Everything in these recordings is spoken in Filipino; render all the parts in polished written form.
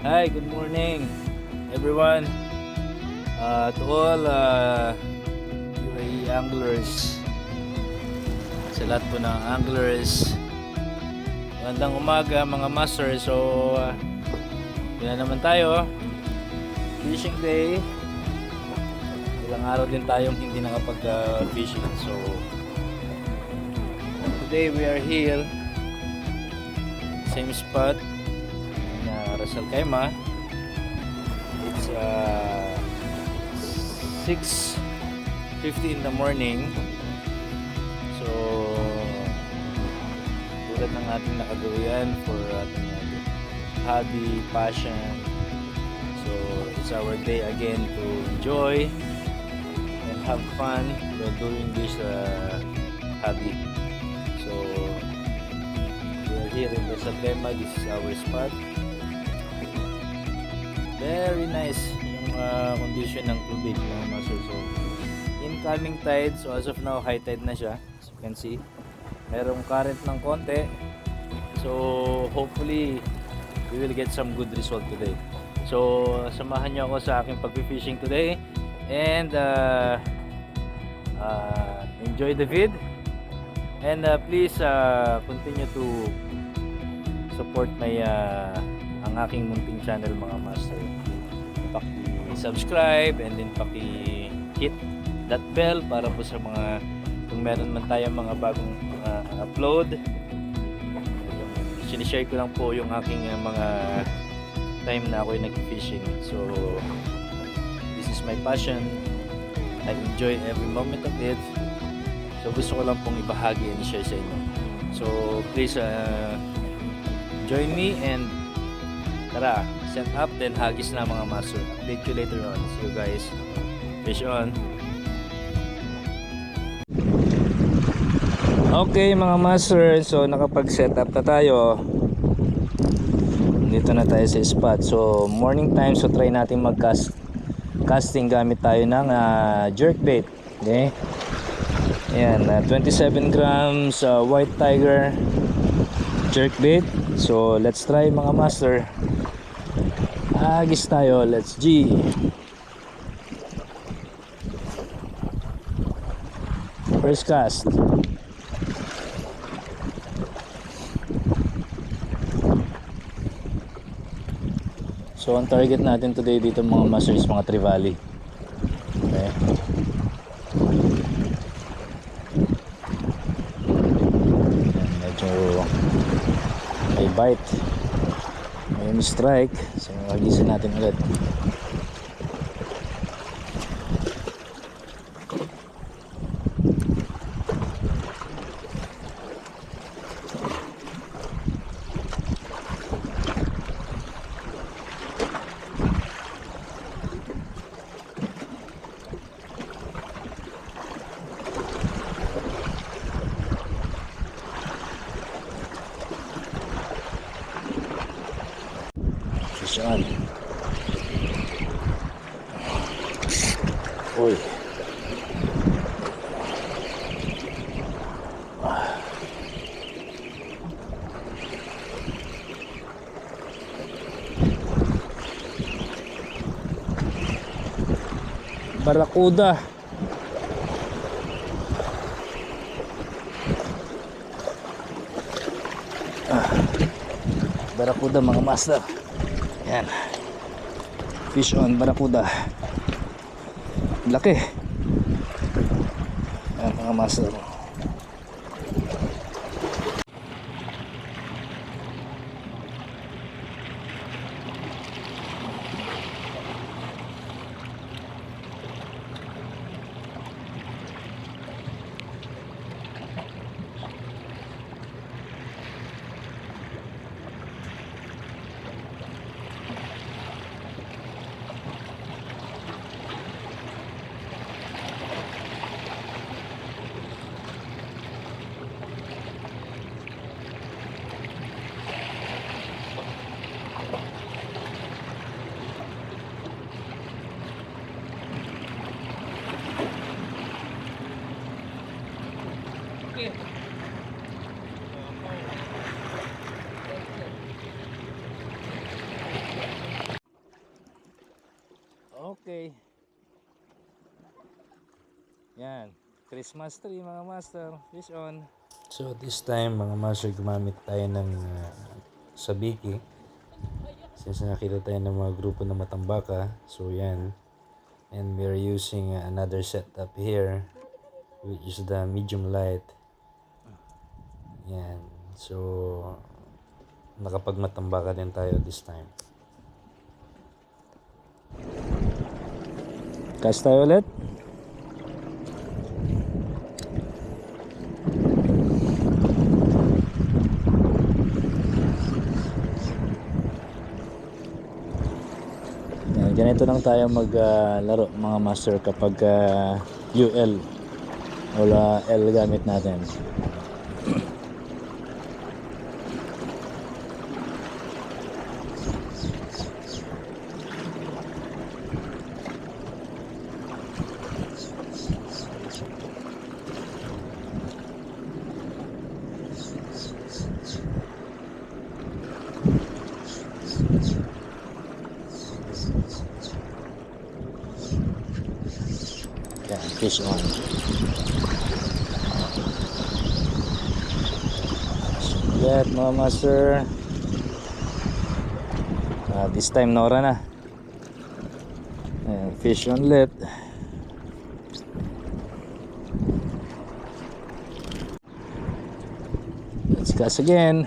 Hi, good morning everyone. To all UAE anglers, sa lahat po ng anglers, magandang umaga mga master. So, yun na naman tayo. Fishing day. Ilang araw din tayong hindi nakapag-fishing. So, today we are here. Same spot. Ras Al Khaimah. It's 6:50 in the morning. So tulad ng ating nakagawian for ating hobby, passion. So it's our day again to enjoy and have fun while doing this hobby. So we are here in Ras Al Khaimah. This is our spot. Very nice yung condition ng tubig mga master. So incoming tide, so as of now high tide na siya, as you can see. Merong current ng konti, so hopefully we will get some good result today. So samahan nyo ako sa aking pag-fishing today and enjoy the vid, and please continue to support my ang aking munting channel mga master. Paki-subscribe and then paki-hit that bell para po sa mga, kung meron man tayong mga bagong upload. Sinishare ko lang po yung aking mga time na ako'y nag-fishing. So this is my passion. I enjoy every moment of it. So gusto ko lang pong ibahagi and share sa inyo. So please join me and tara, set up, then hagis na mga master. Update you later on. See you guys. Fish on. Okay mga master, so nakapag-set up na tayo. Dito na tayo sa spot. So morning time, so try natin casting gamit tayo ng jerkbait. Okay. Ayan, 27 grams white tiger jerkbait. So let's try mga master. Agis tayo, let's G. First cast. So ang target natin today dito mga masters, mga trevally. Okay. Medyo may bite, may strike. So hagisin natin ulit. Saan? Uy. Barakuda. Barakuda mga master. Yan. Fish on barakuda. Laki. Yan mga master. Okay. Yan. Christmas tree mga master. Fish on. So this time mga master gumamit tayo ng sabiki. Since nakita tayo ng mga grupo na matambaka. So yan. And we're using another setup here. Which is the medium light. Yan. So nakapagmatambaka din tayo this time. Cast tayo ulit. Yan, ganito lang tayo maglaro mga master kapag UL o L gamit natin. Yan, fish on. Yan mga master. This time Nora na. Yan, fish on ulit. Let's cast again.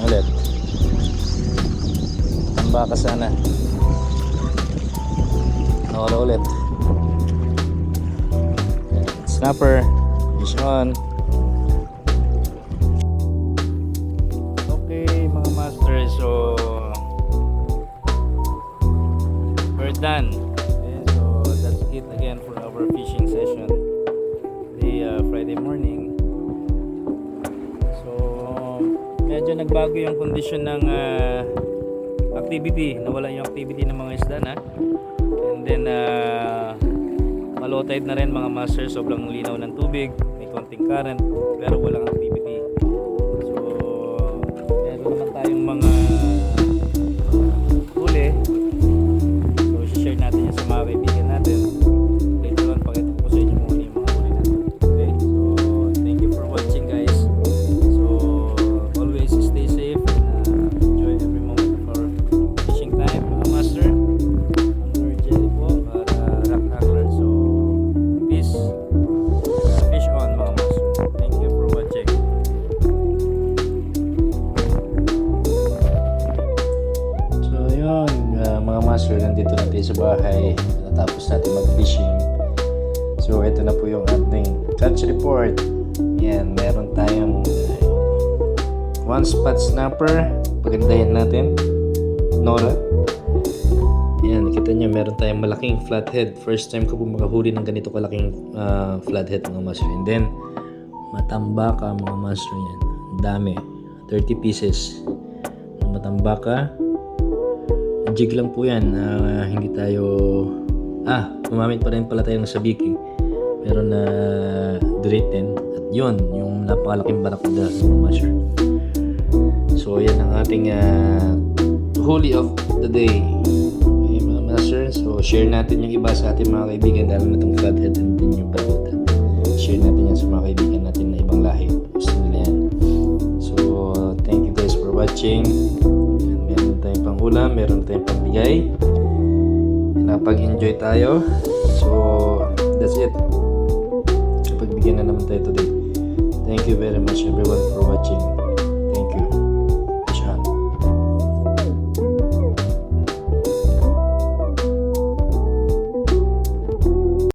Ulit tambaka sana nawala ulit. Snapper fish on. Okay mga master, so we're done. Okay, so that's it again for our fishing session the Friday morning. Medyo nagbago yung condition ng activity. Nawala yung activity ng mga isda na. And then low tide na rin mga master. Sobrang linaw ng tubig. May konting current. Pero walang activity. So meron naman tayong mga huli. So share natin yan sa mga kaibigan natin. Later on pakita ko sa inyo muna yung mga huli natin. Okay, so thank you for watching guys. Stay safe and enjoy every moment of our fishing time mga master. I'm Lord Jelly po para rock angler. So peace, fish on mga master. Thank you for watching. So yun mga master, nandito na tayo sa bahay. Natapos natin mag fishing. So ito na po yung ating catch report. Yan, meron tayong one spot snapper, pagandahin natin, Nora. Yan, nakita nyo meron tayong malaking flathead. First time ko po makahuli ng ganito kalaking flathead mga master. And then matambaka mga master yan. Dami, 30 pieces matambaka. Jig lang po yan. Hindi tayo gumamit pa rin pala tayo ng sabiki. Meron na Drayton. At yun, yung napakalaking barakuda mga master. So yan ang ating huli of the day. Okay mga master, so share natin yung iba sa ating mga kaibigan, lalo na itong flathead and din yung barakuda. Share natin yan sa mga kaibigan natin na ibang lahi. Gusto nila yan. So thank you guys for watching. Meron tayong pang ulam, meron tayong pang bigay. Napag-enjoy tayo. So that's it. nagbigyan na naman tayo today. Thank you very much everyone for watching.